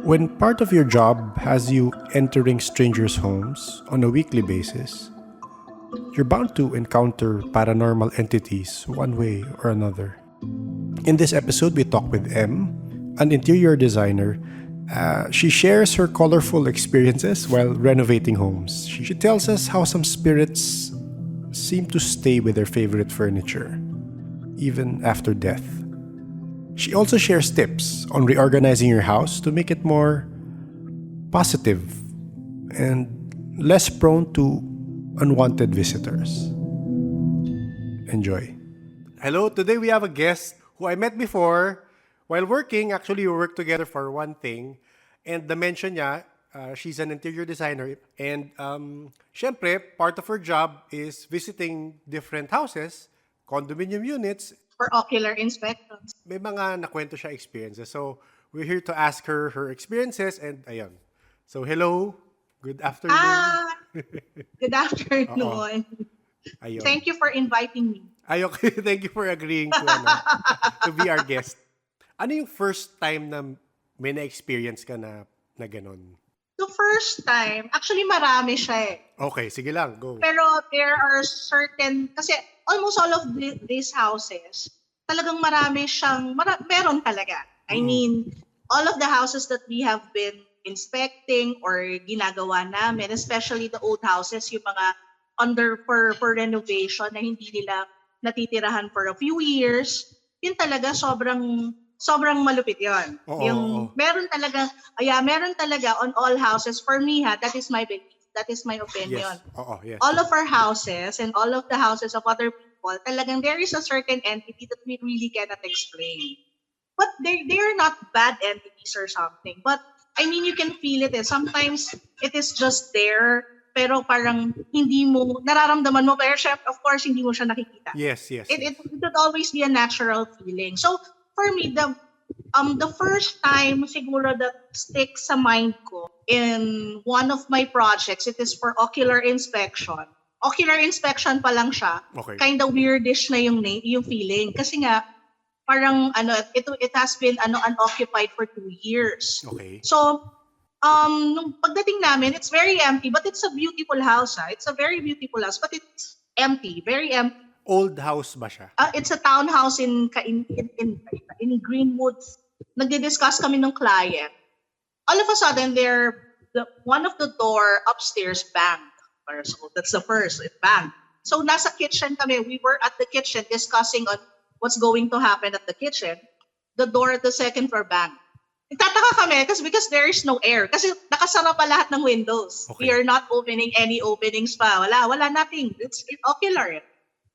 When part of your job has you entering strangers' homes on a weekly basis, you're bound to encounter paranormal entities one way or another. In this episode, we talk with M, an interior designer. She shares her colorful experiences while renovating homes. She tells us how some spirits seem to stay with their favorite furniture, even after death. She also shares tips on reorganizing your house to make it more positive and less prone to unwanted visitors. Enjoy. Hello, today we have a guest who I met before while working. Actually, we worked together for one thing. And the-mention niya, she's an interior designer. And syempre, part of her job is visiting different houses, condominium units. For ocular inspections. May mga nakwento siya experiences. So, we're here to ask her her experiences and ayun. So, hello. Good afternoon. Good afternoon. Ayun. Thank you for inviting me. Ay, okay. Thank you for agreeing to, to be our guest. Ano yung first time na may na-experience ka na ganon? The first time, actually marami siya eh. Okay, sige lang. Go. Pero there are certain, kasi almost all of these houses, talagang marami siyang, meron talaga. I mean, all of the houses that we have been inspecting or ginagawa namin, especially the old houses, yung mga under for renovation na hindi nila natitirahan for a few years, yun talaga sobrang malupit yun. Meron talaga on all houses. For me, that is my belief. That is my opinion. Yes. Yes. All of our houses and all of the houses of other people, talagang there is a certain entity that we really cannot explain. But they're not bad entities or something. But I mean, you can feel it. Sometimes it is just there, pero parang hindi mo, nararamdaman mo, pero of course, hindi mo siya nakikita. Yes. It would always be a natural feeling. So, for me, the first time siguro that sticks sa mind ko in one of my projects, it is for ocular inspection. Ocular inspection pa lang siya. Okay. Kind of weirdish na yung feeling. Kasi nga, parang it has been unoccupied for 2 years. Okay. So, nung pagdating namin, it's very empty, but it's a beautiful house. It's a very beautiful house, but it's empty, very empty. Old house ba siya? It's a townhouse in Greenwood. Nagdi-discuss kami ng client. All of a sudden, one of the door upstairs banged. So that's the first, it banged. So nasa kitchen kami. We were at the kitchen discussing on what's going to happen at the kitchen. The door at the second floor banged. Nagtataka kami because there is no air. Kasi nakasara pa lahat ng windows. Okay. We are not opening any openings pa. Wala nothing. It's ocular.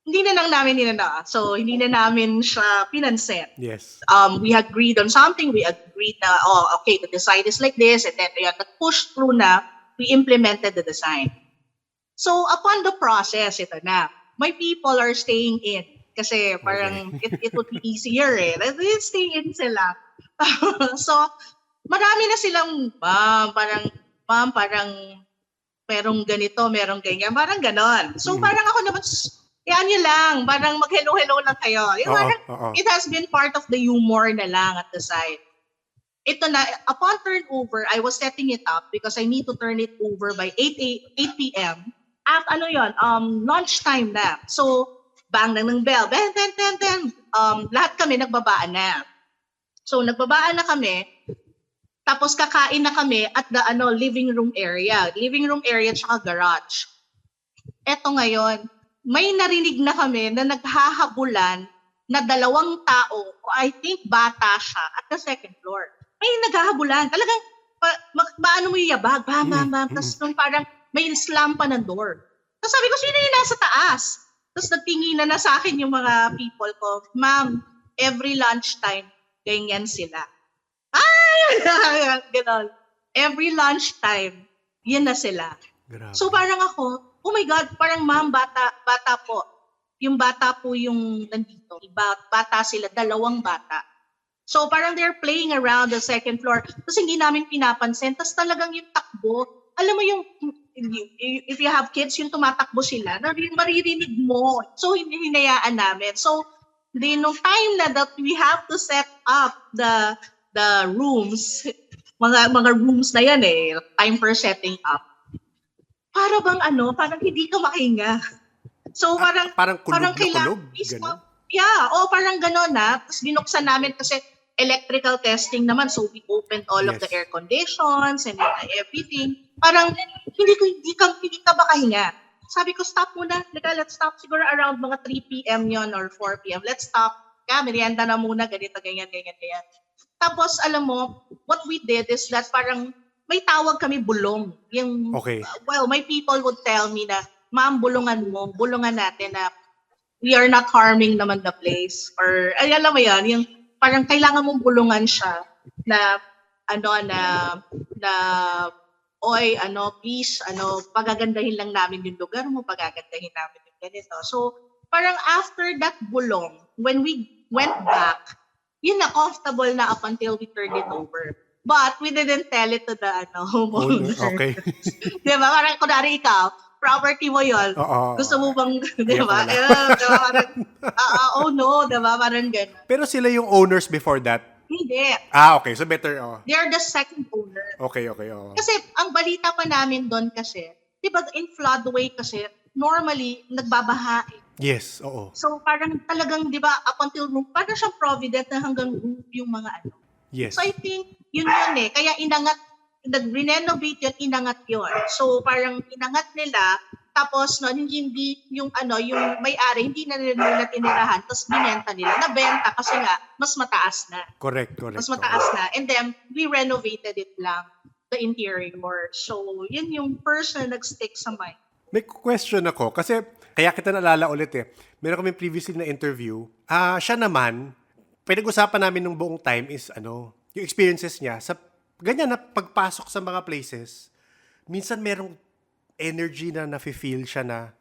Hindi na lang namin ninana. So, hindi na namin siya pinansin. Yes. We agreed on something. We agreed na, okay, the design is like this. And then, nag-push through na, we implemented the design. So, upon the process, ito na. My people are staying in. Kasi parang it would be easier eh. Let's stay in sila. So, marami na silang, ma'am, parang merong ganito, merong ganyan. Parang ganon. So, parang ako naman, yan nyo lang, parang mag-hello-hello lang kayo. It has been part of the humor na lang at the side. Ito na, upon turnover, I was setting it up because I need to turn it over by 8 p.m. At lunchtime na. So, bang ng bell. Ben. Lahat kami nagbabaan na. So, nagbabaan na kami. Tapos kakain na kami at the living room area. Living room area tsaka garage. Eto ngayon, may narinig na kami na naghahabulan na dalawang tao, I think bata siya, at the second floor. May naghahabulan. Talagang, paano mo yung yabag? Bam. Tapos nung parang may slam pa ng door. Tapos sabi ko, sino yung nasa taas? Tapos nagtingin na sa akin yung mga people ko, ma'am, every lunchtime, ganyan sila. Ay! Ganon. Every lunchtime, yun na sila. Grabe. So parang ako, oh my God, parang ma'am, bata po. Yung bata po yung nandito. Bata sila, dalawang bata. So parang they're playing around the second floor. Tapos hindi namin pinapansin. Tapos talagang yung takbo, alam mo yung, if you have kids, yung tumatakbo sila, maririnig mo. So hinayaan namin. So nung time na that we have to set up the rooms, mga rooms na yan eh, time for setting up. Para bang parang hindi ka makahinga. So Parang kulog na kailangan, kulog, gano'n? yeah, parang gano'n na. Tapos binuksan namin kasi electrical testing naman, so we opened all of the Yes. air conditions and everything. Parang hindi ka makahinga. Sabi ko, stop muna. Let's stop. Siguro around mga 3 p.m. yon or 4 p.m. Let's stop. Merienda na muna, ganito, ganyan. Tapos, alam mo, what we did is that parang may tawag kami bulong. Yung, Okay. my people would tell me na, ma'am, bulungan natin na we are not harming naman the place. Or, alam mo yan, yung parang kailangan mong bulungan siya na, please, pagagandahin lang namin yung lugar mo, pagagandahin namin yung ganito. So, parang after that bulong, when we went back, yun na, comfortable na up until we turned it over. But we didn't tell it to the homeowner. Okay. Diba? Parang kunwari ikaw, property mo yun. Oo. Gusto mo bang, Kaya diba? pala. Diba? Parang, oh no, diba? Parang gano'n. Pero sila yung owners before that? Hindi. Okay. So better, They are the second owner. Okay, oo. Kasi ang balita pa namin doon kasi, di ba in floodway kasi, normally, nagbabaha eh. Yes, oo. So parang talagang, di ba, up until roof, parang siyang provident na hanggang roof yung mga Yes. So I think, yun eh. Kaya nag-renovate yun, inangat yun. So parang inangat nila, tapos hindi yung may-ari, hindi na nila tinirahan, tapos binenta nila. Nabenta kasi nga, mas mataas na. Correct. Mas mataas na. And then, we renovated it lang, the interior. So, yun yung first na nag-stick sa mind. May question ako kasi kaya kita naalala ulit eh. Meron kami previously na interview. Siya naman, pinag-usapan namin nung buong time is yung experiences niya sa ganyan na pagpasok sa mga places. Minsan merong energy na nafe-feel siya na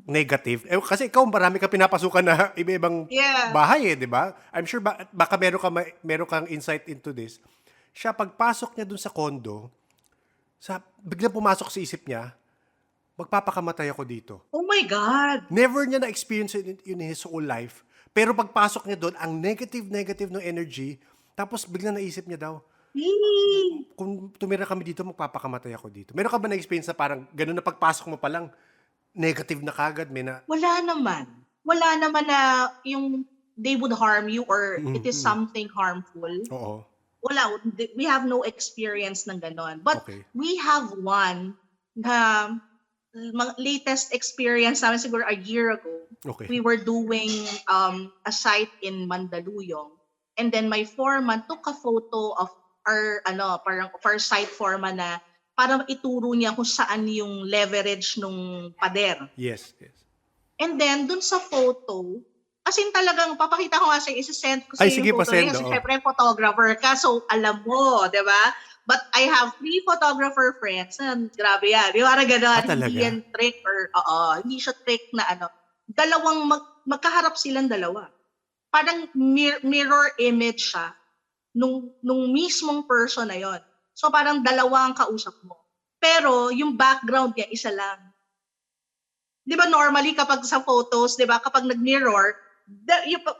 negative. Kasi ikaw marami ka pinapasukan na iba-ibang bahay eh, di ba? I'm sure baka meron kang insight into this. Siya pagpasok niya dun sa condo, biglang pumasok sa isip niya, magpapakamatay ako dito. Oh my God! Never niya na-experience in his whole life. Pero pagpasok niya doon, ang negative ng energy, tapos biglang naisip niya daw, kung tumira kami dito, magpapakamatay ako dito. Meron ka ba na-experience na parang gano'n na pagpasok mo pa lang, negative na kagad? Wala naman. Wala naman na yung they would harm you or it is something harmful. Oo. Wala. We have no experience ng ganon. But we have one na latest experience namin siguro a year ago. Okay. We were doing a site in Mandaluyong. And then my foreman took a photo of our site foreman na para ituro niya kung saan yung leverage nung pader. Yes. And then, dun sa photo, as in talagang, papakita ko nga sa'yo, isi-send ko sa'yo yung photo niya. Kasi syempre, photographer ka, so alam mo, di ba? But I have 3 photographer friends, and grabe yan. Di ba? Gano'n, hindi yan trick or, hindi siya trick na dalawang, magkaharap silang dalawa. Parang mirror image siya nung mismong person na yon. So parang dalawa ang kausap mo. Pero yung background niya, isa lang. Di ba normally kapag sa photos, di ba, kapag nag-mirror,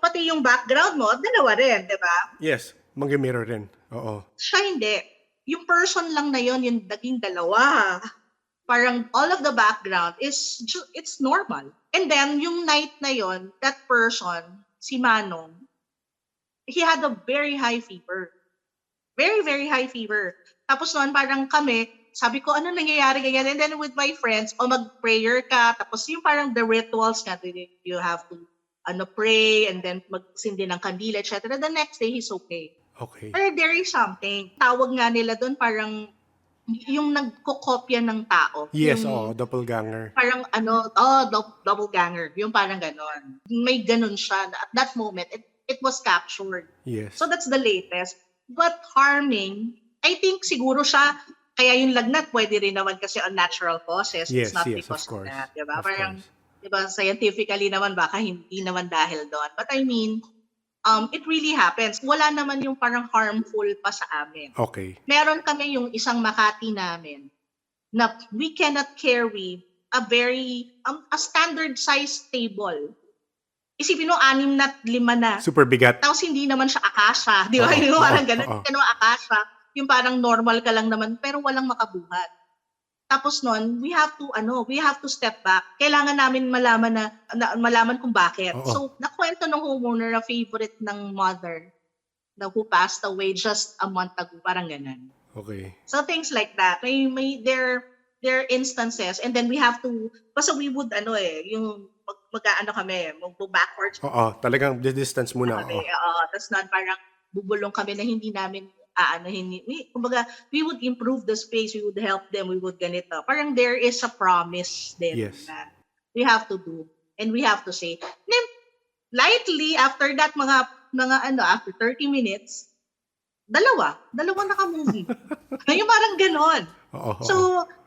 pati yung background mo, dalawa rin, di ba? Yes, mag-mirror rin. Oo. Siya hindi. Yung person lang na yon, yung naging dalawa. Parang all of the background it's normal. And then, yung night na yon, that person, si Manong, he had a very high fever. Very, very high fever. Tapos noon, parang kami, sabi ko, ano nangyayari ganyan? And then with my friends, mag-prayer ka. Tapos yung parang the rituals nga, you have to pray and then magsindi ng kandila, etc. The next day, he's okay. Okay. Pero there is something. Tawag nga nila doon, parang yung nagkokopya ng tao. Yes, yung, doppelganger. Parang doppelganger. Yung parang ganon. May ganon siya. At that moment, it was captured. Yes. So that's the latest. But harming, I think siguro siya, kaya yung lagnat pwede rin naman kasi on natural causes. Yes, it's not yes, because of course. that. Diba? Of Parang, course. diba, scientifically naman, baka hindi naman dahil doon. But I mean, it really happens. Wala naman yung parang harmful pa sa amin. Okay. Meron kami yung isang Makati namin na we cannot carry a standard size table. Isipin mo, 6 na 5 na. Super bigat. Tapos hindi naman siya akasya. Di ba? Parang ganun. Akasya. yung parang normal ka lang naman pero walang makabuhat. Tapos noon, we have to step back. Kailangan namin malaman kung bakit. Oo. So, nakwento ng homeowner na favorite ng mother na who passed away just a month ago, parang ganun. Okay. So things like that. There are instances, and then we have to, kasi we would yung mag-aano kami, mag-backwards Oo, talagang distance muna. kami. Oo. Tapos noon parang bubulong kami na hindi namin kumbaga, we would improve the space, we would help them, we would ganito. Parang there is a promise din Yes. na we have to do and we have to say. Then, lightly, after that, after 30 minutes, dalawa naka-movie. Yung parang ganon. Oo. So,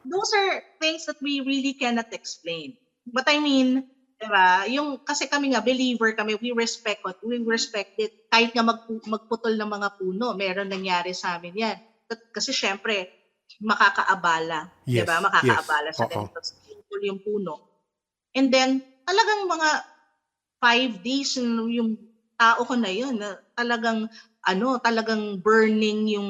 those are things that we really cannot explain. But I mean, diba, kasi kami nga, believer kami, we respect it. Kahit nga magputol ng mga puno, meron nangyari sa amin yan. Kasi syempre, makakaabala. Yes, Diba? Makakaabala yes. sa Oo. ganito. Putol yung puno. And then, talagang mga 5 days, yung tao ko na yun, na talagang burning yung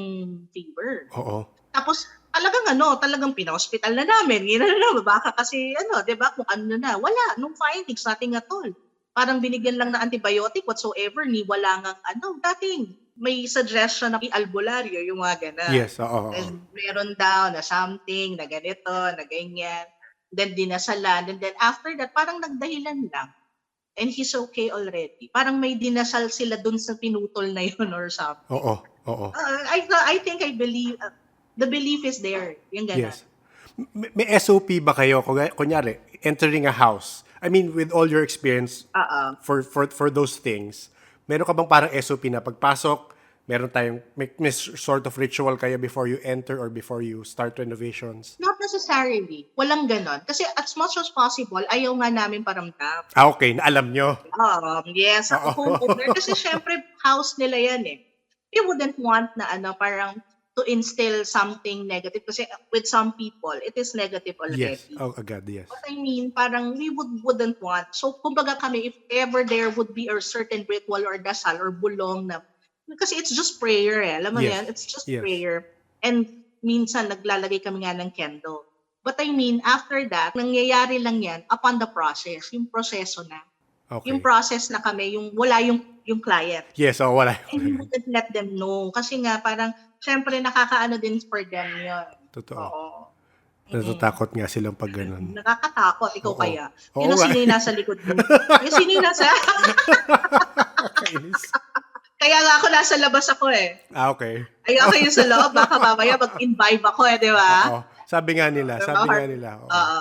fever. Oo. Tapos, talagang pina-hospital na namin. Baka kasi, di ba, kung ano na. Wala, nung findings, nothing at all. Parang binigyan lang na antibiotic whatsoever, wala ngang dating may suggestion na albularyo, yung mga gana. Yes, oo. And meron daw na something, na ganito, na ganyan. Then dinasalan. And then after that, parang nagdahilan lang. And he's okay already. Parang may dinasal sila dun sa pinutol na yun or something. Oo. I think I believe, the belief is there. Yung ganun. Yes. May SOP ba kayo? Kunyari, entering a house. I mean, with all your experience for those things, meron ka bang parang SOP na pagpasok, meron tayong, may sort of ritual kayo before you enter or before you start renovations? Not necessarily. Walang ganon. Kasi as much as possible, ayaw nga namin paramdam. Okay. Alam nyo. Yes. Ako homeowner. Kasi syempre, house nila yan eh. We wouldn't want na parang to instill something negative. Kasi with some people, it is negative already. Yes. Oh, agad, yes. But I mean, parang we wouldn't want. So, kumbaga kami, if ever there would be a certain ritual or dasal or bulong na, kasi it's just prayer eh. Alam mo Yes. yan? It's just Yes. prayer. And minsan, naglalagay kami nga ng candle. But I mean, after that, nangyayari lang yan upon the process. Yung proseso na. Okay. Yung process na kami, wala yung client. Yes, wala. And we wouldn't let them know. Kasi nga, parang, syempre, nakakaano din for them yun. Totoo. Oo. Natatakot nga silang pag ganun. Nakakatakot. Ikaw Oo. kaya. Oo Sino nga. yung nasa likod mo? Sino yung nasa... Kainis. Kaya nga ako nasa labas ako eh. Okay. Ayoko yung sa loob. Baka mamaya mag-imbibe ako eh, di ba? Oo. Sabi nga nila. Oo.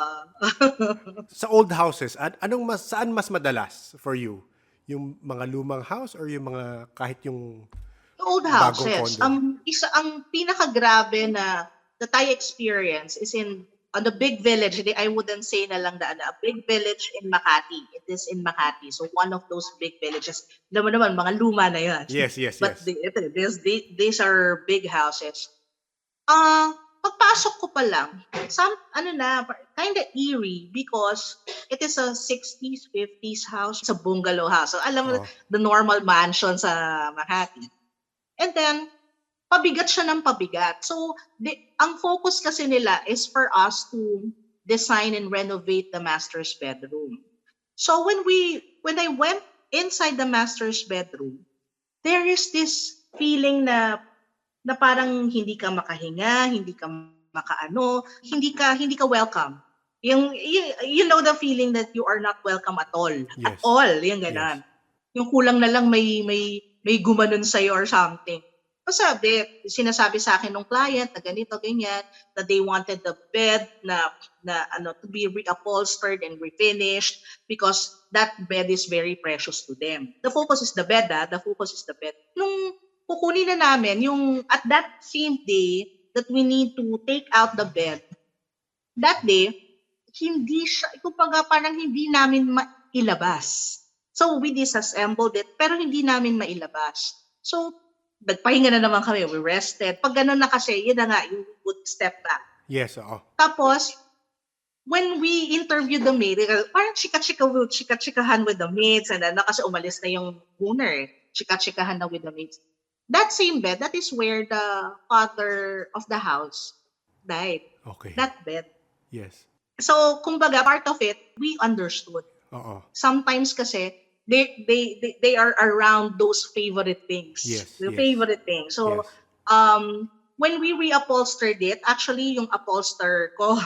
Sa old houses, saan mas madalas for you? Yung mga lumang house or yung mga kahit yung Old bagong houses. condo? Ang pinakagrabe na that I experience is on the big village. I wouldn't say na lang a big village in Makati. It is in Makati. So one of those big villages. Alam mo naman, mga luma na yan. Yes. But these are big houses. Pagpasok ko pa lang, kind of eerie because it is a 60s, 50s house. It's a bungalow house. So alam mo, the normal mansion sa Makati. And then, pabigat siya ng pabigat. So, ang focus kasi nila is for us to design and renovate the master's bedroom. So, when I went inside the master's bedroom, there is this feeling na parang hindi ka makahinga, hindi ka makaano, hindi ka welcome. You know the feeling that you are not welcome at all. Yes. At all, yung ganon. Yes. Yung kulang na lang may gumanon sa'yo or something. Sabi, sinasabi sa akin ng client na ganito, ganyan, that they wanted the bed na to be reupholstered and refinished because that bed is very precious to them. The focus is the bed, The focus is the bed. Nung kukunin na namin, at that same day that we need to take out the bed, that day, parang hindi namin mailabas. So, we disassembled it, pero hindi namin mailabas. So, nagpahinga na naman kami, we rested. Pag gano'n na kasi, yun na nga, you would step back. Yes, oo. Tapos, when we interviewed the maid, parang chika-chikahan with the maids, and kasi umalis na yung owner, chika-chikahan na with the maids. that same bed, that is where the father of the house died. Okay. That bed. Yes. So, kumbaga, part of it, we understood. Oo. Sometimes kasi, they are around those favorite things. Yes, The yes. favorite things. So, Yes. when we reupholstered it, actually, yung upholster ko,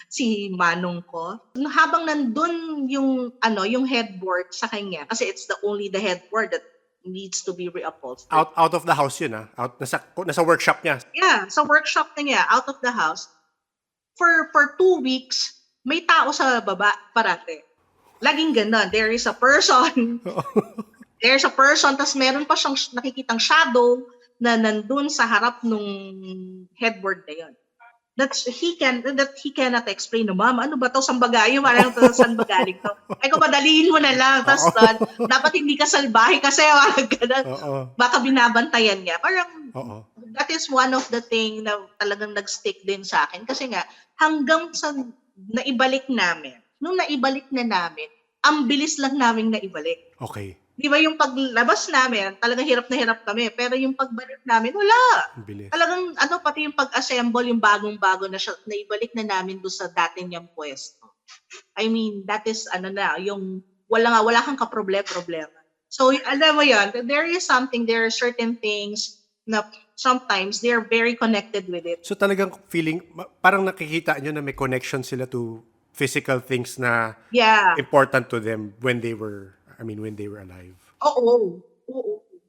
si Manong ko, habang nandun yung, yung headboard sa kanya, kasi it's the headboard that needs to be reupholstered. Out of the house yun, ah. Nasa workshop niya. Yeah, sa workshop na niya, out of the house. For 2 weeks, may tao sa baba parate. Laging ganun. There is a person. There's a person, tas meron pa siyang nakikitang shadow na nandun sa harap nung headboard na yun. That he cannot explain. No, ma'am, ano ba to? Saan ba galing? Parang saan ba galing to? Ay, kung madaliin mo na lang. Tapos dapat hindi ka salbahe kasi baka binabantayan niya. Parang that is one of the thing na talagang nag-stick din sa akin. Kasi nga, hanggang sa naibalik namin, nung naibalik na namin, ang bilis lang namin naibalik. Okay. Di ba yung paglabas namin, talagang hirap na hirap kami. Pero yung pagbalik namin, wala. Bilis. Talagang, pati yung pag-assemble, yung bagong-bago na siya, naibalik na namin doon sa dati niyang pwesto. I mean, that is, yung wala kang kaproblema. So, alam mo yan, there are certain things na sometimes they're very connected with it. So talagang feeling, parang nakikita nyo na may connection sila to physical things na important to them when they were alive. Oo.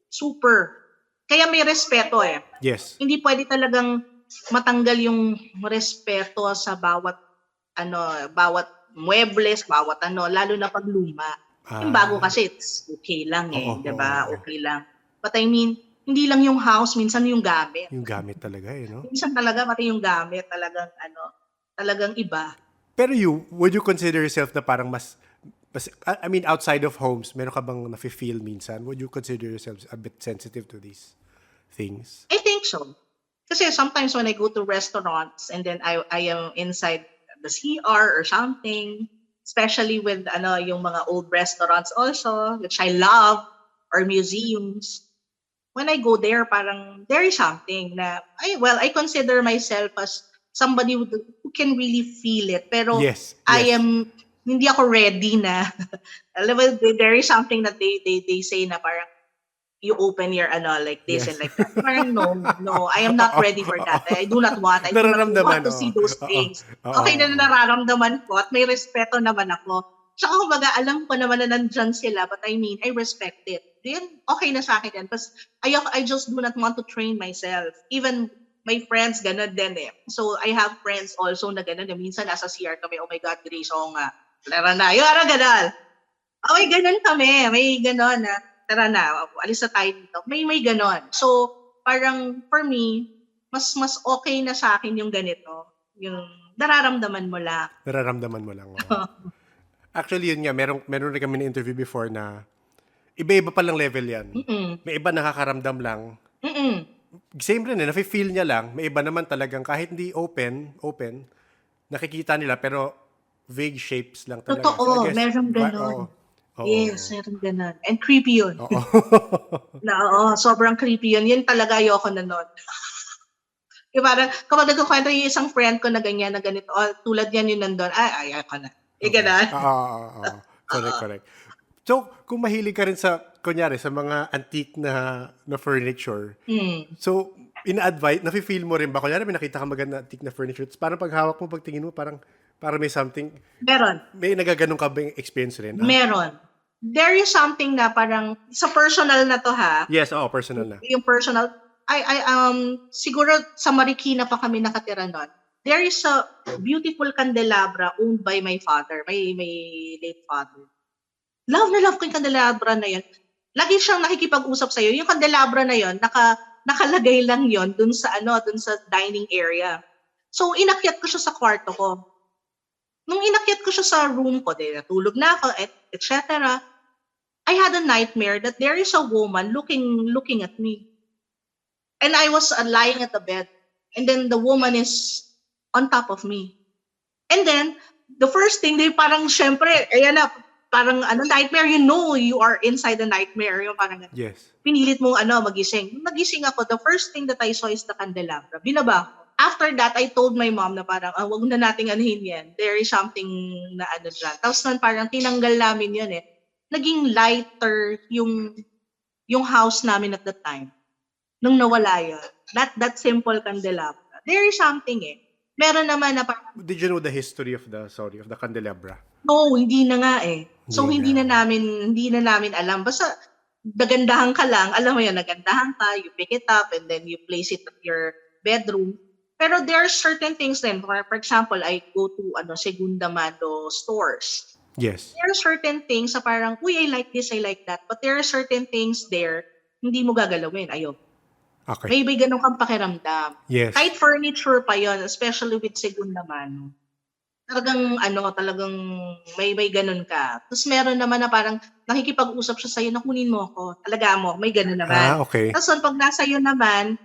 Super. Kaya may respeto eh. Yes. Hindi pwede talagang matanggal yung respeto sa bawat muebles, lalo na pag luma. Yung bago kasi it's okay lang di ba? Okay lang. But I mean, hindi lang yung house, minsan yung gamit. Yung gamit talaga no? Minsan talaga pati yung gamit talagang iba. Pero would you consider yourself na parang mas outside of homes, meron ka bang nafe-feel minsan? Would you consider yourself a bit sensitive to these things? I think so. Kasi sometimes when I go to restaurants and then I am inside the CR or something, especially with yung mga old restaurants also, which I love, or museums. When I go there, parang there is something na, I consider myself as somebody who can really feel it. Pero yes. hindi ako ready na. There is something that they say na parang you open your like this and like that. Parang no, I am not ready for that. I do not want. I do not want to see those things. Okay na nararamdaman ko at may respeto naman ako. Tsaka kumbaga, alam ko naman na nandyan sila, but I mean, I respect it. Then, okay na sa akin yan. But I just do not want to train myself. Even my friends, ganun din eh. So, I have friends also na ganun. Minsan, nasa CR kami, oh my God, Grace, nga. Tara na. Yung ganun. Okay, ganun kami. May ganun na. Tara na. Alis na tayo dito. May ganun. So, parang, for me, mas okay na sa akin yung ganito. Yung nararamdaman mo lang. Nararamdaman mo lang. Actually, yun nga. Meron rin kami na-interview before na iba-iba palang level yan. May iba nakakaramdam lang. Same rin nafe-feel niya lang. May iba naman talagang kahit hindi open, nakikita nila pero vague shapes lang talaga. Totoo, so meron ganon. Yes, meron ganon. And creepy yun. Sobrang creepy yun. Yun talaga ayoko na nun. Parang, kapag nagkukwento yung isang friend ko na ganyan, na ganito, tulad yan yung nandun, ayoko na. Ganon. Correct. So, kung mahilig ka rin kunyari, sa mga antique na furniture, so, ina-advise, nafe-feel mo rin ba? Kunyari, may nakita ka maganda antique na furniture, parang paghawak mo, pagtingin mo, parang may something. Meron. May nagaganong ka ba yung experience rin? Meron. There is something na parang, sa personal na to ha? Yes, personal na. Yung personal, siguro sa Marikina pa kami nakatira nun. There is a beautiful candelabra owned by my father, my late father. Love na love ko yung candelabra na yun. Lagi siyang nakikipag-usap sa'yo. Yung candelabra na yun, nakalagay lang yun dun sa dining area. So, inakyat ko siya sa kwarto ko. Nung inakyat ko siya sa room ko, natulog na ako, etc. I had a nightmare that there is a woman looking at me. And I was lying at the bed. And then the woman is on top of me. And then, the first thing, parang syempre, ayan na, parang nightmare, you are inside the nightmare. Yung parang Yes. pinilit mong magising. Nung nagising ako, the first thing that I saw is the candelabra. Binaba ko. After that, I told my mom na parang, wag na nating anuhin yan. There is something na dyan. Tapos nun parang tinanggal namin yun eh. Naging lighter yung house namin at the time. Nung nawala yun. That simple candelabra. There is something eh. Meron naman na parang, Did you know the history of the candelabra? no, hindi na nga eh. So Hindi hindi na namin alam. Basta nagandahan ka lang, alam mo yan, nagandahan ka, you pick it up and then you place it at your bedroom. Pero there are certain things then, for example, I go to segunda mano stores. Yes. There are certain things na parang, uy, I like this, I like that. But there are certain things there, hindi mo gagalawin. Ayaw. Okay. May ganun kang pakiramdam. Yes. Kahit furniture pa yon, especially with segunda mano. Talagang may ganun ka. Tapos meron naman na parang nakikipag-usap siya sa'yo, nakunin mo ako. Talaga mo, may ganun naman. Okay. Tapos pag nasa iyo naman,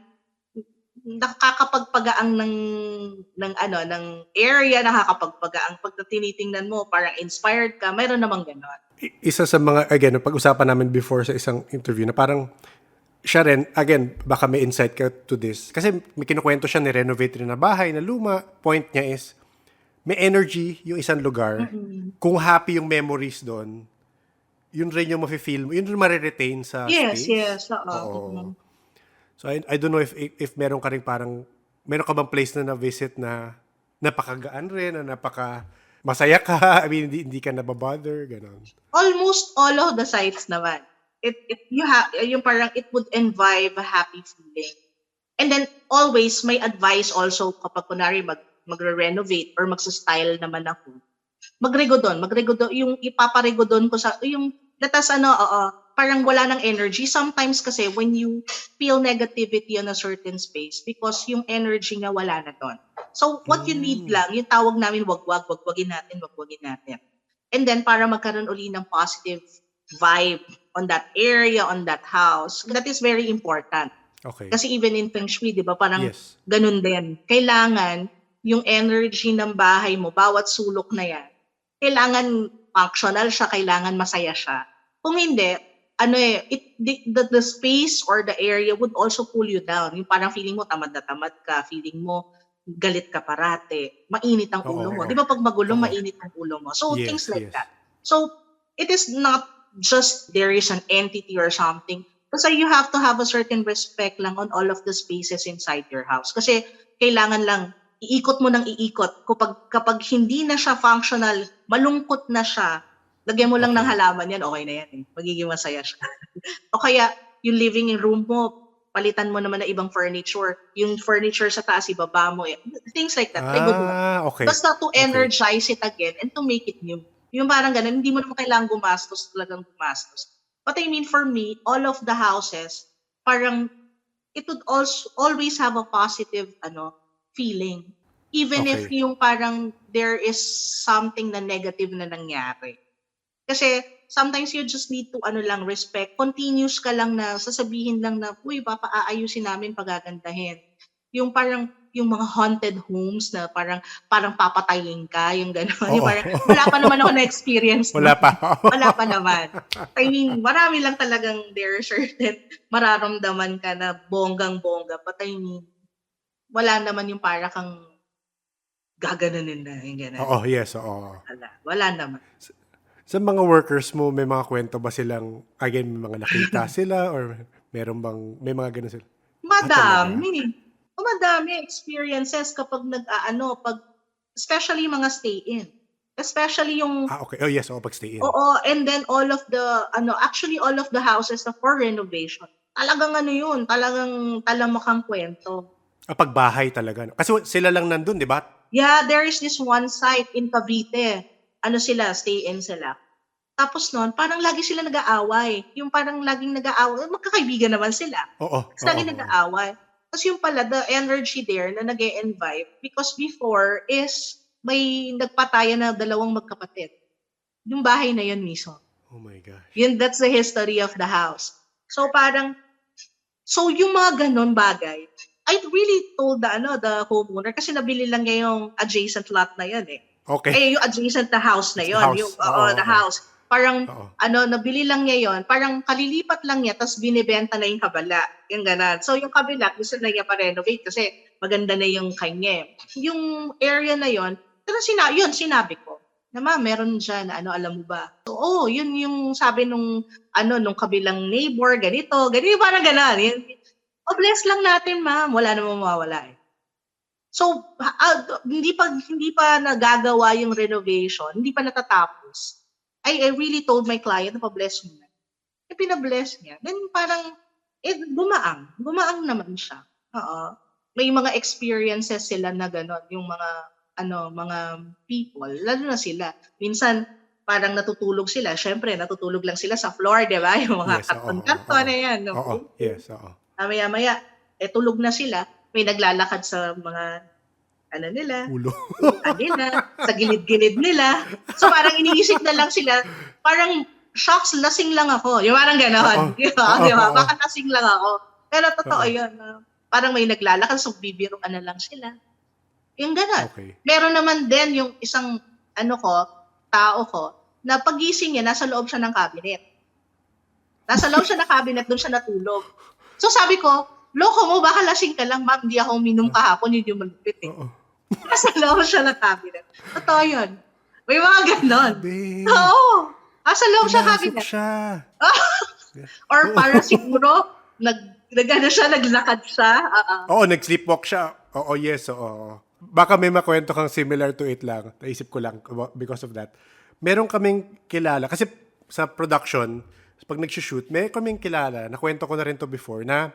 nakakapagpagaang ng area, nakakapagpagaang pag tinitingnan mo, parang inspired ka, mayroon namang ganun. Isa sa mga, again, pag-usapan namin before sa isang interview na parang siya rin, again, baka may insight ka to this. Kasi may kinukwento siya, ni-renovate rin na bahay na luma. Point niya is, may energy yung isang lugar. Mm-hmm. Kung happy yung memories doon, yun rin yung mafe-feel mo. Yun rin ma-retain sa space. Yes. Oo. So, I don't know if meron ka rin parang, meron ka bang place na na-visit na napakagaan rin, na masaya ka, I mean, hindi ka nababother, gano'n. Almost all of the sites naman. Yung parang it would imbibe a happy feeling. And then always may advice also kapag kunwari magre-renovate or magsa-style naman ako. Magregodon, yung ipaparigodon ko sa yung parang wala ng energy. Sometimes kasi when you feel negativity on a certain space because yung energy nga wala na doon. So what you need lang, yung tawag namin wagwagin natin. And then para magkaroon uli ng positive vibe on that area, on that house. That is very important. Okay. Kasi even in Feng Shui, di ba, parang Yes. ganun din. Kailangan yung energy ng bahay mo, bawat sulok na yan, kailangan functional siya, kailangan masaya siya. Kung hindi, the space or the area would also pull you down. Yung parang feeling mo tamad na tamad ka, feeling mo galit ka parate, mainit ang ulo mo. Di ba pag magulo, mainit ang ulo mo? So things like that. So it is not just there is an entity or something. Kasi you have to have a certain respect lang on all of the spaces inside your house. Kasi kailangan lang iikot mo ng iikot. Kapag hindi na siya functional, malungkot na siya, lagyan mo lang ng halaman yan, okay na yan eh. Magiging masaya siya. O kaya, yung living room mo, palitan mo naman ng ibang furniture. Yung furniture sa taas, ibaba mo. Things like that. Okay. Basta to energize it again and to make it new. Yung parang ganun, hindi mo naman kailangan talagang gumastos. But I mean, for me, all of the houses, parang, it would also always have a positive, feeling. Even if yung parang there is something na negative na nangyari. Kasi sometimes you just need to respect. Continuous ka lang na sasabihin lang na, uy, aayusin namin, pagagandahin. Yung parang yung mga haunted homes na parang papatayin ka, yung gano'n. Yung parang, wala pa naman ako na-experience. Wala pa. Wala pa naman. I mean, marami lang talagang there certain mararamdaman ka na bonggang-bongga. But I mean, wala naman yung para kang gaganunin na. Yung gano'n. Oo, yes, oo. Wala naman. Sa mga workers mo, may mga kwento ba silang, again, may mga nakita sila or may mga ganun sila? Madami experiences kapag especially mga stay-in. Especially yung... Okay. Oh, yes. Pag stay-in. Oo, and then all of the houses na for renovation. Talagang talagang talamakang kwento. Pag bahay talaga. Kasi sila lang nandun, di ba? Yeah, there is this one site in Cavite. Stay-in sila. Tapos noon, parang lagi sila nag-aaway. Yung parang laging nag-aaway. Magkakaibigan naman sila. Oo. Lagi nag-aaway. Tapos yung pala, the energy there na nag-e-invite, because before is may nagpatayan na 2 magkapatid. Yung bahay na yun mismo. Oh my gosh. That's the history of the house. So yung mga ganon bagay, I really told the homeowner kasi nabili lang niya yung adjacent lot na yan eh. Okay. Yung adjacent na house na yun. House. The house. Parang, Oo. nabili lang niya yon, parang kalilipat lang niya, tapos binibenta na yung kabila. Yung ganon. So, yung kabila, gusto na niya pa-renovate kasi maganda na yung kanya. Yung area na yon, pero sinabi ko, na ma'am, meron dyan, alam mo ba? So, yun yung sabi nung kabilang neighbor, ganito, parang ganon. Bless lang natin, ma'am. Wala namang mawawala eh. So, hindi pa nagagawa yung renovation, hindi pa natatapos. I really told my client na pa-bless mo na. Pinabless niya. Then parang, gumaang naman siya. Oo. May mga experiences sila na gano'n, yung mga people, lalo na sila. Minsan, parang natutulog sila. Syempre, natutulog lang sila sa floor, di ba? Yung mga Yes, oo, karton-karton na yan. No? oo, yes, oo. Maya-maya, tulog na sila. May naglalakad sa mga nila, Ulo. nila, sa gilid-gilid nila. So parang iniisip na lang sila, parang shocks, lasing lang ako. Yung parang ganon. Di ba? Baka lasing lang ako. Pero totoo yun. Parang may naglalakad, so bibiruan na lang sila. Yung ganon. Okay. Meron naman din yung isang tao ko, na pagising niya, nasa loob siya ng cabinet. Nasa loob siya ng cabinet, doon siya natulog. So sabi ko, loko mo, baka lasing ka lang, ma'am, hindi ako uminom kahapon, yun yung malupit eh. Nasa loob siya ng cabinet. Totoo yun. May mga ganon. Oo. Nasa loob siya ng cabinet. Or para siguro, naglakad siya. Oo, nag-sleepwalk siya. Oo, yes, oo. Baka may makwento kang similar to it lang. Naisip ko lang because of that. Meron kaming kilala, kasi sa production, pag nag-shoot, may kaming kilala, nakwento ko na rin to before, na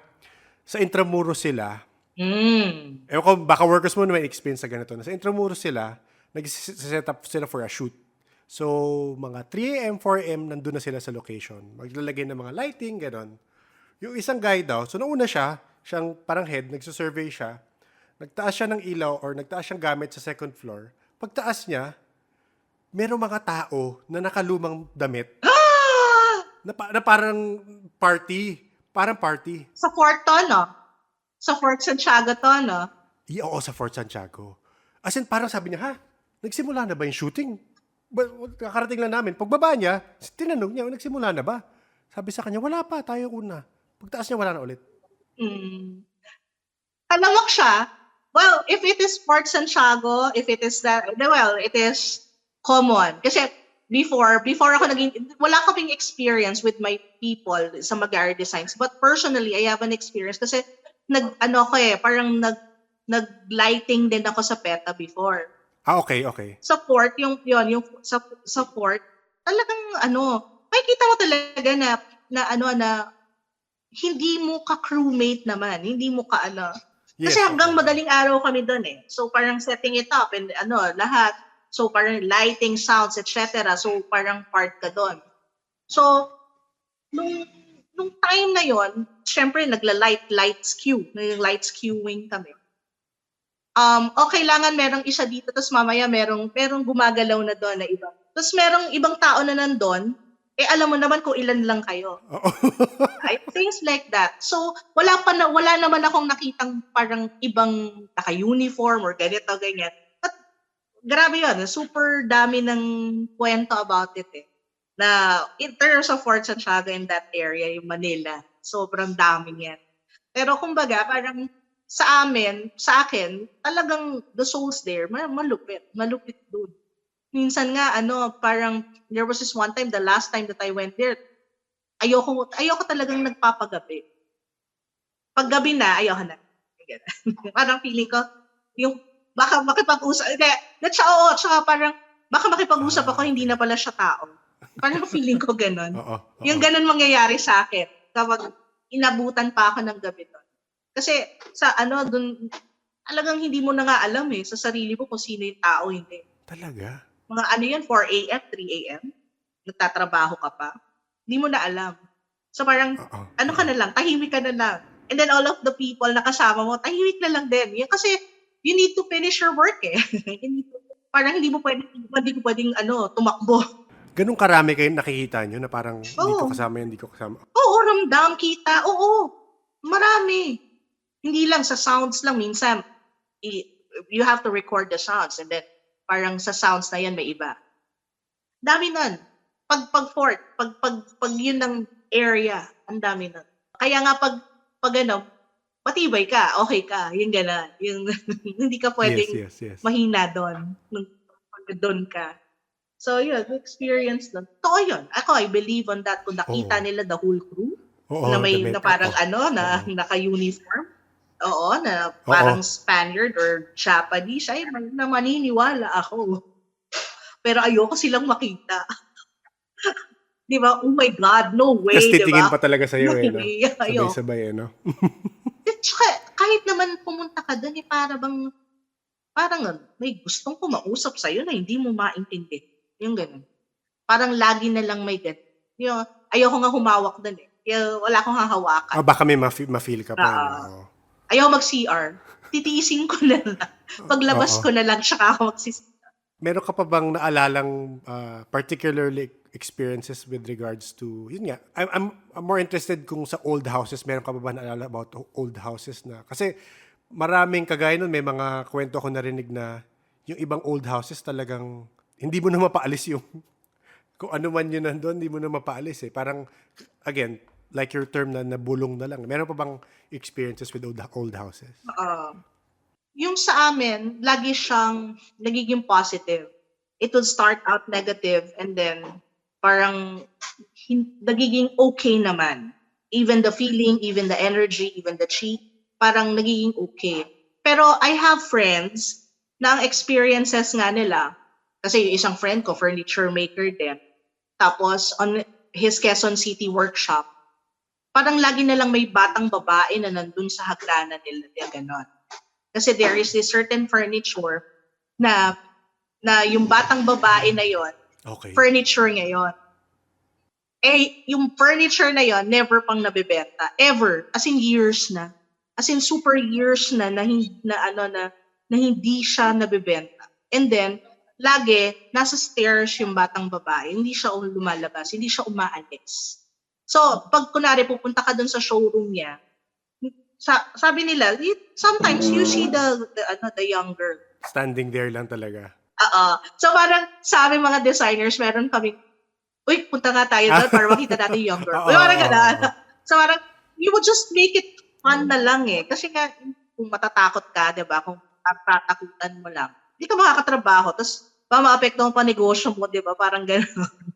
sa Intramuros sila, ewan ko, baka workers mo na may experience sa ganito. Sa Intramuros sila, nag-set up sila for a shoot. So, mga 3 a.m., 4 a.m., nandun na sila sa location. Maglalagay ng mga lighting, gano'n. Yung isang guy daw, so nauna siyang parang head, nagsusurvey siya, nagtaas siya ng ilaw or nagtaas siyang gamit sa second floor. Pagtaas niya, merong mga tao na nakalumang damit na parang party. Parang party. Sa Fort to, no? Sa Fort Santiago to, no? Oo, sa Fort Santiago. As in, parang sabi niya, ha? Nagsimula na ba yung shooting? Kakarating lang namin. Pagbaba niya, tinanong niya, nagsimula na ba? Sabi sa kanya, wala pa, tayo una. Pagtaas niya, wala na ulit. Talawak siya. Well, if it is Fort Santiago, if it is that, well, it is common. Kasi before ako wala kaming experience with my people sa Mag-Art Designs. But personally, I have an experience kasi parang nag-lighting din ako sa PETA before. Okay. Sa Fort, yung sa Fort, talagang makikita mo talaga na hindi mo ka-crewmate naman, hindi mo ka Yes, kasi hanggang madaling araw kami doon eh. So parang setting it up and lahat. So parang lighting, sounds, etc. So parang part ka doon. So nung time na yon, syempre lights queuing kami. Kailangan merong isa dito, tapos mamaya merong gumagalaw na doon na iba. Tapos merong ibang tao na nandun, alam mo naman kung ilan lang kayo. Things like that. So, wala naman akong nakitang parang ibang naka-uniform or ganito, ganyan. But, grabe yun. Super dami ng kwento about it eh. Na, in terms of Fort Santiago in that area, yung Manila, sobrang dami yan. Pero kumbaga, parang sa akin, talagang the souls there, malupit doon. Minsan nga, parang, there was this one time, the last time that I went there, ayoko talagang nagpapagabi. Paggabi na, ayoko na. Parang feeling ko, yung, baka makipag-usap, tsaka parang, baka makipag-usap ako, hindi na pala siya tao. Parang feeling ko ganun. Yung ganun mangyayari sa akin, kapag inabutan pa ako ng gabi doon. Kasi sa dun, talagang hindi mo na nga alam sa sarili mo kung sino yung tao, hindi. Talaga? Mga 4 a.m., 3 a.m., nagtatrabaho ka pa, hindi mo na alam. So parang, ka na lang, tahimik ka na lang. And then all of the people na kasama mo, tahimik na lang din. Yan kasi, you need to finish your work eh. Parang hindi mo pwedeng tumakbo. Ganun karami kayo nakikita nyo na parang hindi ko kasama? Oo, ramdam, kita. Oo, marami. Hindi lang sa sounds lang. Minsan, you have to record the sounds and then parang sa sounds na yan may iba. Dami nun. pag yun ng area, ang dami na. Kaya nga pag ano, matibay ka, okay ka, yung gano'n. Yung hindi ka pwedeng Yes. mahina doon pag doon ka. So yun, experience doon. Totoo yun. Ako, I believe on that. Kung nakita Oo. nila the whole crew, na Oo, may na parang Oo. naka-uniform. Oo, na Oo. parang Spaniard or Japanese, ay na maniniwala ako. Pero ayoko silang makita. 'Di ba? Oh my God, no way, Tas 'di titingin ba? pa talaga sa'yo No no? way, ayoko. Sabay-sabay no? At saka, kahit naman pumunta ka doon, parang may gustong kumausap sa'yo na hindi mo maintindihan. Yung gano'n. Parang lagi na lang may gano'n. Yung, ayoko nga humawak doon eh. Yung, wala akong hahawakan. Baka may ma-feel ka pa Oo. Ayoko mag-CR. Titiisin ko na lang. Paglabas ko na lang, saka ako mag-CR. Meron ka pa bang naalalang particularly experiences with regards to, yun nga, I'm more interested kung sa old houses, meron ka pa ba naalala about old houses na, kasi maraming kagaya nun, may mga kwento ko narinig na yung ibang old houses talagang hindi mo na mapaalis yung kung ano man yun nandun, hindi mo na mapaalis eh. Parang, again, like your term na nabulong na lang. Meron pa bang experiences with old houses? Yung sa amin, lagi siyang nagiging positive. It would start out negative and then parang nagiging okay naman. Even the feeling, even the energy, even the chi, parang nagiging okay. Pero I have friends na ang experiences nga nila, kasi yung isang friend ko, furniture maker din, tapos on his Quezon City workshop, parang lagi na lang may batang babae na nandun sa hagdanan nila, gano'n. Kasi there is this certain furniture na yung batang babae na yon, Okay. furniture niya yon. Eh, yung furniture na yon, never pang nabebenta. Ever. As in years na. As in super years na hindi siya nabebenta. And then, lagi, nasa stairs yung batang babae. Hindi siya lumalabas. Hindi siya umaalis. So, pag kunwari pupunta ka dun sa showroom niya, sabi nila, sometimes you see the young girl. Standing there lang talaga. So parang sa aming mga designers, meron kaming, uy, punta nga tayo doon para makita natin yung young girl. Uy, parang gano'n. So parang, you would just make it fun na lang eh. Kasi nga, kung matatakot ka, di ba, kung tatakutan mo lang, hindi ka makakatrabaho. Tapos, maapekto pa negosyo mo, di ba, parang gano'n.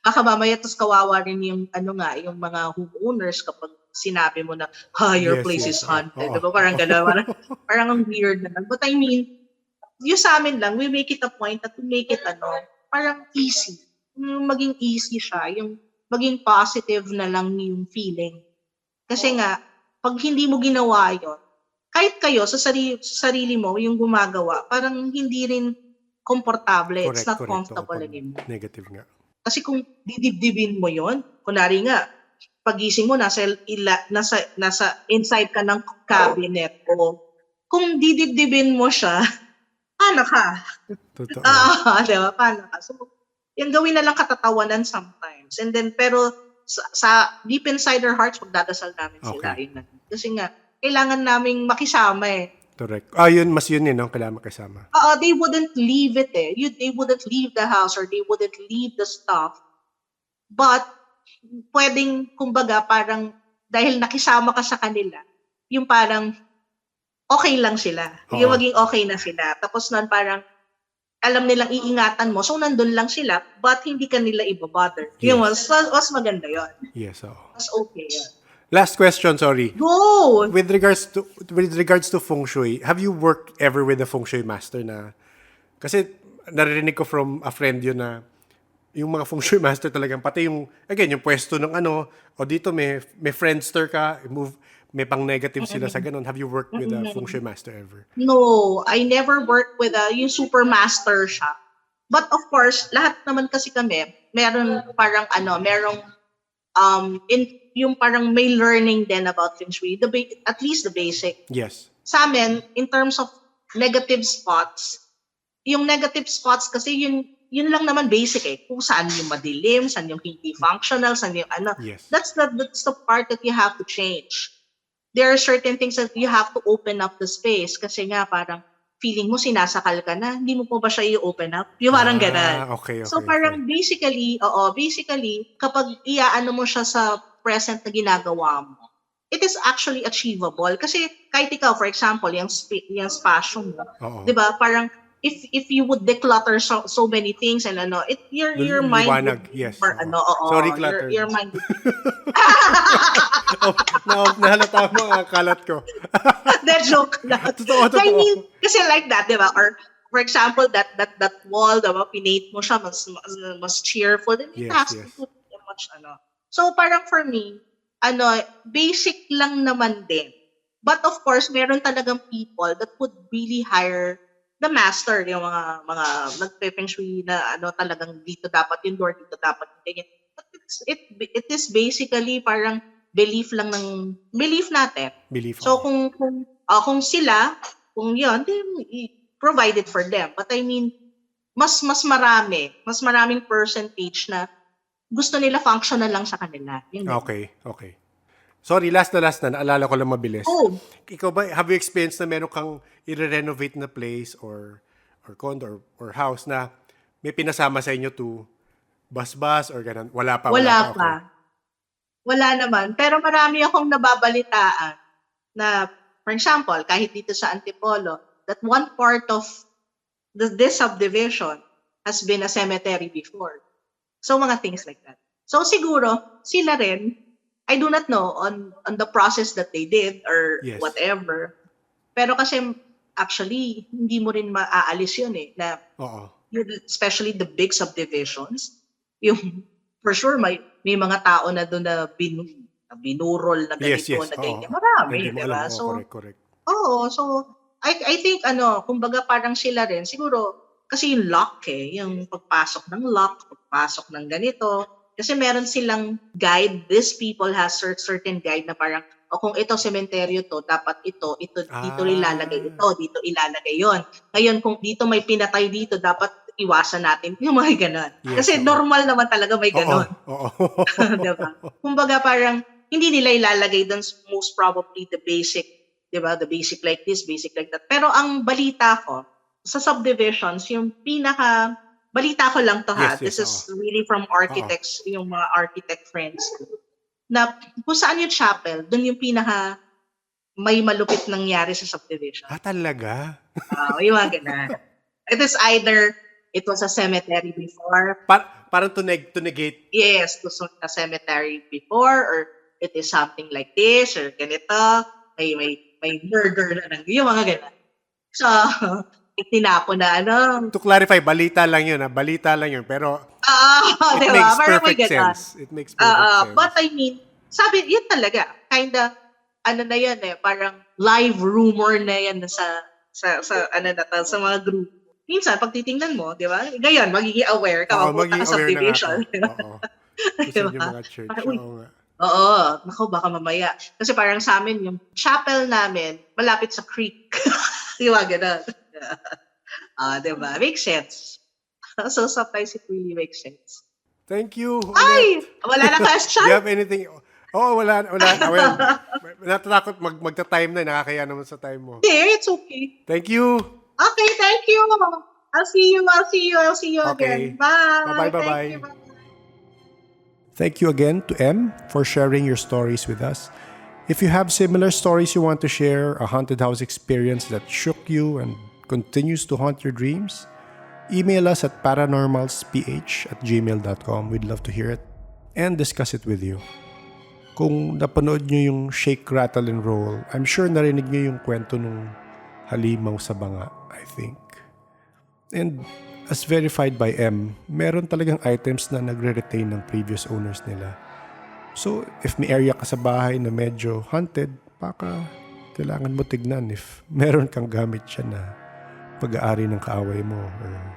Baka mamaya, tapos kawawa rin yung, yung mga homeowners kapag sinabi mo na, your place is haunted. Diba? Parang gano'n. Parang ang weird na lang. But I mean, yung sa amin lang, we make it a point that to make it parang easy. Yung maging easy siya, yung maging positive na lang yung feeling. Kasi nga, pag hindi mo ginawa yun, kahit kayo sa sarili mo, yung gumagawa, parang hindi rin komportable. It's not comfortable anymore. Negative nga. Kasi kung didibdibin mo yon, kunwari nga, pagising mo, nasa inside ka ng cabinet, o kung didibdibin mo siya, paano ka? Totoo. Diba? Paano ka? So, yung gawin na lang katatawanan sometimes. And then, pero sa deep inside our hearts, magdadasal namin sila. Yun. Kasi nga, kailangan naming makisama eh. Correct. Mas yun no? Kailangan makisama. They wouldn't leave it eh. They wouldn't leave the house or they wouldn't leave the stuff. But, pwedeng, kumbaga, parang, dahil nakisama ka sa kanila, yung parang, okay lang sila. Yung maging okay na sila. Tapos nun parang, alam nilang iingatan mo. So, nandun lang sila, but hindi ka nila ibabother. Yes. Yung mas maganda yon. Yes, Mas okay yun. Last question, sorry. Go! With regards to feng shui, have you worked ever with a feng shui master na, kasi naririnig ko from a friend yun na, yung mga feng shui master talagang, pati yung, again, yung pwesto ng o dito may friendster ka, may pang negative sila sa ganun. Have you worked with a feng shui master ever? No, I never worked with yung super master siya. But of course, lahat naman kasi kami, meron parang merong yung parang may learning din about feng shui, at least the basic. Yes. Sa amin, in terms of negative spots, yung negative spots kasi yun lang naman basic eh. Kung saan yung madilim, saan yung hindi functional, saan yung Yes. That's the part that you have to change. There are certain things that you have to open up the space kasi nga parang feeling mo sinasakal ka na, hindi mo po ba siya i-open up? Yung parang ganun. Okay. So parang basically, kapag iaano mo siya sa present na ginagawa mo, it is actually achievable. Kasi kahit ikaw, for example, yung spasyo mo, Oo. di ba, parang if you would declutter so many things and your mind Liwanag, would be yes. more, Sorry, clutter. your mind would Nahalata mo ang kalat ko. that joke lang. Totoo. So, I mean, kasi like that, di ba? Or, for example, that wall, di ba, pinate mo siya, mas cheerful. Then it has to put much, So, parang for me, basic lang naman din. But of course, meron talagang people that would really hire the master, yung mga nagpe-feng shui na talagang dito dapat yung door, dito dapat yung ganyan. But it is basically parang belief natin. So kung sila, kung yun, then provided for them. But I mean, mas maraming percentage na gusto nila functional lang sa kanila. Yun. Okay. Sorry, last na, naalala ko lang mabilis. Oh. Ikaw ba, have you experienced na meron kang i-renovate na place or condo or house na may pinasama sa inyo to bus or ganun? Wala pa. Okay. Wala naman. Pero marami akong nababalitaan na, for example, kahit dito sa Antipolo, that one part of this subdivision has been a cemetery before. So, mga things like that. So, siguro, sila rin, I do not know on the process that they did or whatever. Pero kasi, actually, hindi mo rin maaalis yun na especially the big subdivisions, yung for sure may mga tao na doon na binurol na ganito na ganyan. Marami, di ba? So, correct. So I think kumbaga parang sila rin siguro kasi yung lock yung pagpasok ng lock, pagpasok ng ganito. Kasi meron silang guide. These people has certain guide na parang kung ito sementeryo to, dapat ito dito ilalagay dito ilalagay yon. Ngayon kung dito may pinatay dito, dapat iwasan natin yung mga ganon. Kasi normal naman talaga may ganon. Diba? Kumbaga parang hindi nila ilalagay doon most probably the basic, diba? The basic like this, basic like that. Pero ang balita ko, sa subdivisions, yung balita ko lang to this is really from architects, yung mga architect friends na kung saan yung chapel, doon yung may malupit nangyari sa subdivision. Talaga? Yung mga ganun. It is either it was a cemetery before. Parang to negate. Yes, to a cemetery before, or it is something like this, or ganito, may murder na yung mga ganun. So, itinapon na To clarify, balita lang yun. Pero it diba? makes perfect sense. It makes perfect sense. But I mean, sabi, yun talaga. Kinda, na yan parang live rumor na yan sa mga group. Minsan, pag titingnan mo, di ba? Ngayon, magiging aware ka, mapunta ka sa subdivision. Diba? Yung mga church. Naku, baka mamaya. Kasi parang sa amin, yung chapel namin, malapit sa creek. Di ba, ganun? Diba? Makes sense. So sometimes it really makes sense. Thank you. Ay! Wala na question? Do you have anything? Wala. Well, natatakot magta-time na. Nakakaya naman sa time mo. Yeah, it's okay. Thank you. Okay, thank you. I'll see you again. Bye. Bye. You. Thank you again to M for sharing your stories with us. If you have similar stories you want to share, a haunted house experience that shook you and continues to haunt your dreams, email us at paranormalsph@gmail.com. We'd love to hear it and discuss it with you. Kung napanood nyo yung Shake, Rattle, and Roll, I'm sure narinig nyo yung kwento nung halimaw sa banga, I think. And as verified by M, meron talagang items na nagre-retain ng previous owners nila. So, if may area ka sa bahay na medyo haunted, baka kailangan mo tignan if meron kang gamit siya na pag-aari ng kaaway mo or ng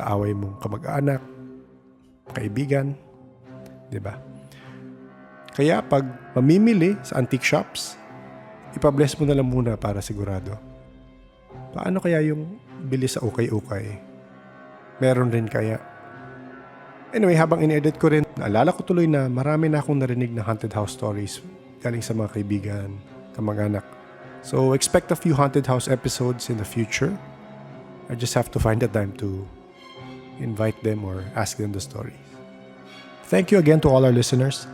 kaaway mong kamag-anak, kaibigan, di ba? Kaya pag mamimili sa antique shops, ipabless mo na lang muna para sigurado. Paano kaya yung bili sa ukay-ukay? Meron rin kaya? Anyway, habang in-edit ko rin, naalala ko tuloy na marami na akong narinig na haunted house stories galing sa mga kaibigan, kamag-anak, So expect a few haunted house episodes in the future. I just have to find the time to invite them or ask them the stories. Thank you again to all our listeners.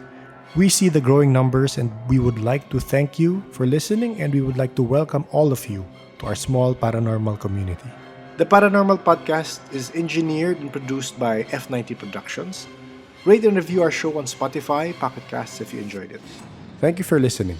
We see the growing numbers and we would like to thank you for listening, and we would like to welcome all of you to our small paranormal community. The Paranormal Podcast is engineered and produced by F90 Productions. Rate and review our show on Spotify, Pocket Casts if you enjoyed it. Thank you for listening.